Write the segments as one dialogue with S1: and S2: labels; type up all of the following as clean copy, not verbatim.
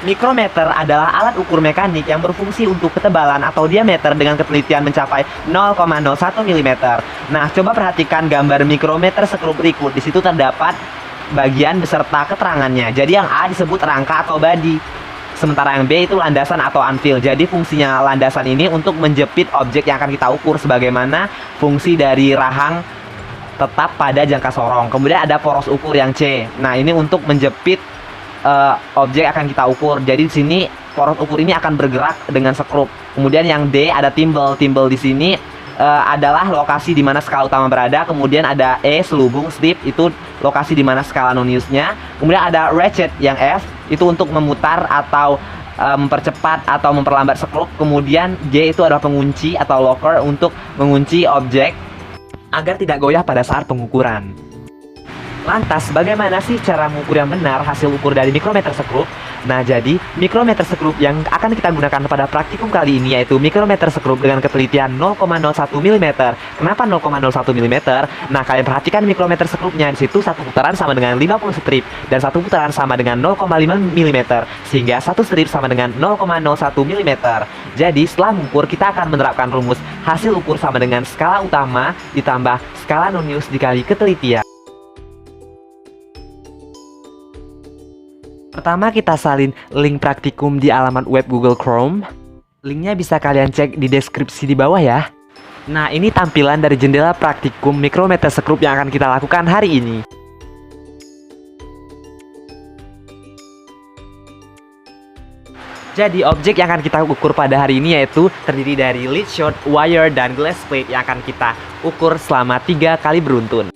S1: Mikrometer adalah alat ukur mekanik yang berfungsi untuk ketebalan atau diameter dengan ketelitian mencapai 0,01 mm. Nah, coba perhatikan gambar mikrometer sekrup berikut. Di situ terdapat bagian beserta keterangannya. Jadi yang A disebut rangka atau badi, sementara yang B itu landasan atau anvil. Jadi fungsinya landasan ini untuk menjepit objek yang akan kita ukur, sebagaimana fungsi dari rahang tetap pada jangka sorong. Kemudian ada poros ukur yang C. Nah, ini untuk menjepit objek akan kita ukur. Jadi di sini poros ukur ini akan bergerak dengan sekrup. Kemudian yang D ada timbel. Timbel di sini adalah lokasi di mana skala utama berada. Kemudian ada E selubung strip, itu lokasi di mana skala noniusnya. Kemudian ada ratchet yang F, itu untuk memutar atau mempercepat atau memperlambat sekrup. Kemudian G itu adalah pengunci atau locker untuk mengunci objek agar tidak goyah pada saat pengukuran. Lantas, bagaimana sih cara mengukur yang benar hasil ukur dari mikrometer sekrup? Nah, jadi mikrometer sekrup yang akan kita gunakan pada praktikum kali ini yaitu mikrometer sekrup dengan ketelitian 0,01 mm. Kenapa 0,01 mm? Nah, kalian perhatikan mikrometer sekrupnya. Di situ satu putaran sama dengan 50 strip dan satu putaran sama dengan 0,5 mm, sehingga satu strip sama dengan 0,01 mm. Jadi, setelah mengukur kita akan menerapkan rumus hasil ukur sama dengan skala utama ditambah skala nonius dikali ketelitian. Pertama, kita salin link praktikum di alamat web Google Chrome. Linknya bisa kalian cek di deskripsi di bawah ya. Nah, ini tampilan dari jendela praktikum mikrometer sekrup yang akan kita lakukan hari ini. Jadi, objek yang akan kita ukur pada hari ini yaitu terdiri dari lead shot, wire, dan glass plate yang akan kita ukur selama 3 kali beruntun.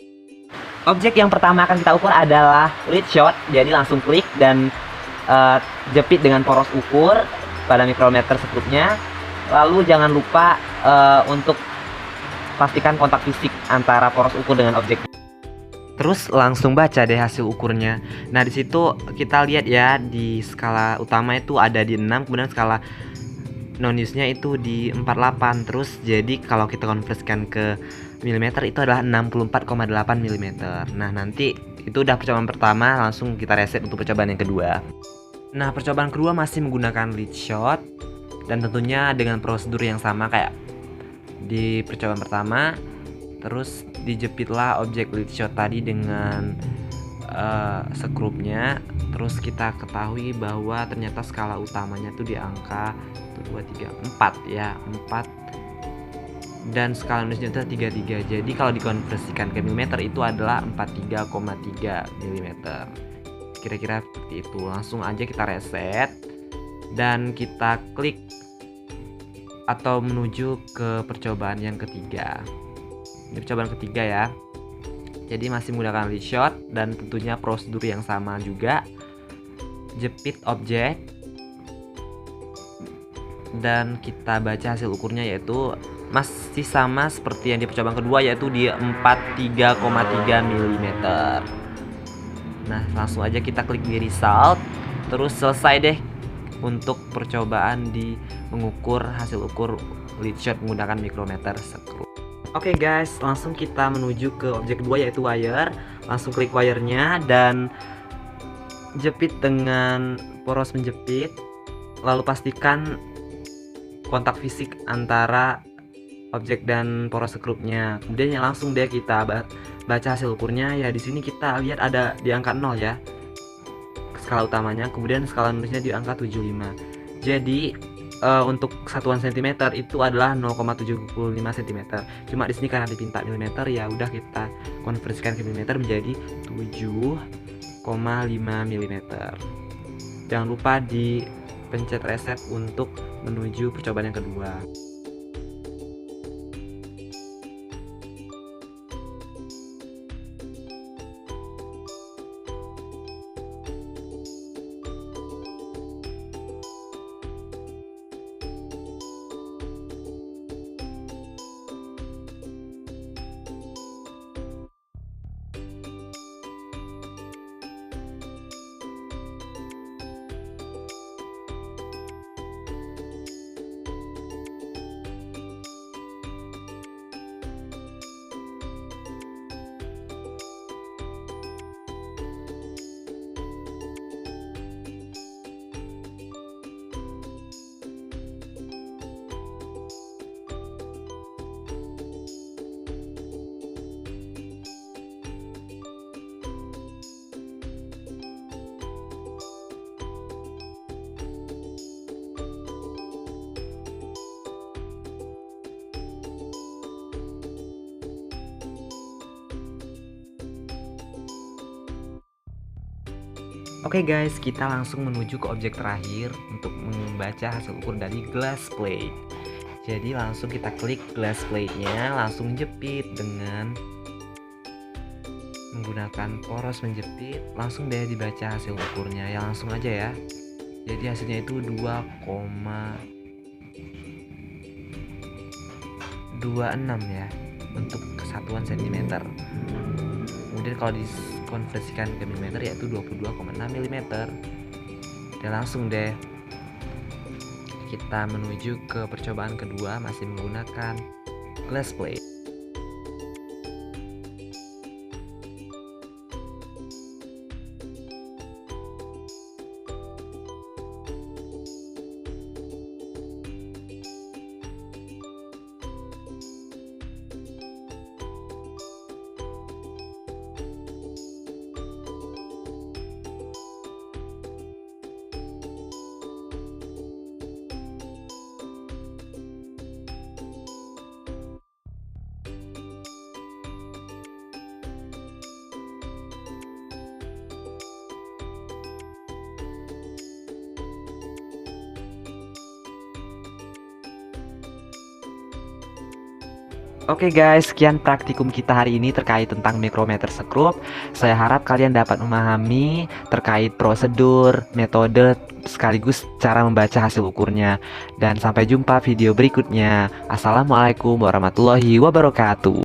S1: Objek yang pertama akan kita ukur adalah lead shot. Jadi langsung klik dan jepit dengan poros ukur pada mikrometer sekrupnya. Lalu jangan lupa untuk pastikan kontak fisik antara poros ukur dengan objek. Terus langsung baca deh hasil ukurnya. Nah, di situ kita lihat ya, di skala utama itu ada di 6, kemudian skala noniusnya itu di 48. Terus jadi kalau kita konversikan ke milimeter itu adalah 64,8 mm. Nah, nanti itu udah percobaan pertama, langsung kita reset untuk percobaan yang kedua. Nah, percobaan kedua masih menggunakan lead shot dan tentunya dengan prosedur yang sama kayak di percobaan pertama. Terus dijepitlah objek lead shot tadi dengan sekrupnya. Terus kita ketahui bahwa ternyata skala utamanya tuh di angka 2, 3, 4 ya, 4, dan skala noniusnya itu 33. Jadi kalau dikonversikan ke milimeter itu adalah 43,3 mm. Kira-kira seperti itu. Langsung aja kita reset dan kita klik atau menuju ke percobaan yang ketiga. Ini percobaan ketiga ya. Jadi masih menggunakan lead shot dan tentunya prosedur yang sama juga. Jepit objek dan kita baca hasil ukurnya yaitu masih sama seperti yang di percobaan kedua yaitu di 43,3 mm. Nah, langsung aja kita klik di result. Terus selesai deh untuk percobaan di mengukur hasil ukur lead shot menggunakan mikrometer sekrup. Oke guys, langsung kita menuju ke objek kedua yaitu wire. Langsung klik wire-nya dan jepit dengan poros menjepit. Lalu pastikan kontak fisik antara objek dan poros sekrupnya. Kemudian ya langsung deh kita baca hasil ukurnya. Ya, di sini kita lihat ada di angka 0 ya, skala utamanya. Kemudian skala noniusnya di angka 75. Jadi untuk satuan cm itu adalah 0,75 cm. Cuma di sini karena dipinta milimeter, ya udah kita konversikan ke milimeter menjadi 7,5 mm. Jangan lupa dipencet reset untuk menuju percobaan yang kedua. Oke guys, kita langsung menuju ke objek terakhir untuk membaca hasil ukur dari glass plate. Jadi langsung kita klik glass plate-nya, langsung jepit dengan menggunakan poros menjepit, langsung deh dibaca hasil ukurnya. Ya langsung aja ya. Jadi hasilnya itu 2,26 ya untuk kesatuan sentimeter. Kemudian kalau dikonversikan ke milimeter yaitu 22,6 mm. Dan langsung deh kita menuju ke percobaan kedua masih menggunakan glass plate. Oke guys, sekian praktikum kita hari ini terkait tentang mikrometer sekrup. Saya harap kalian dapat memahami terkait prosedur, metode, sekaligus cara membaca hasil ukurnya. Dan sampai jumpa video berikutnya. Assalamualaikum warahmatullahi wabarakatuh.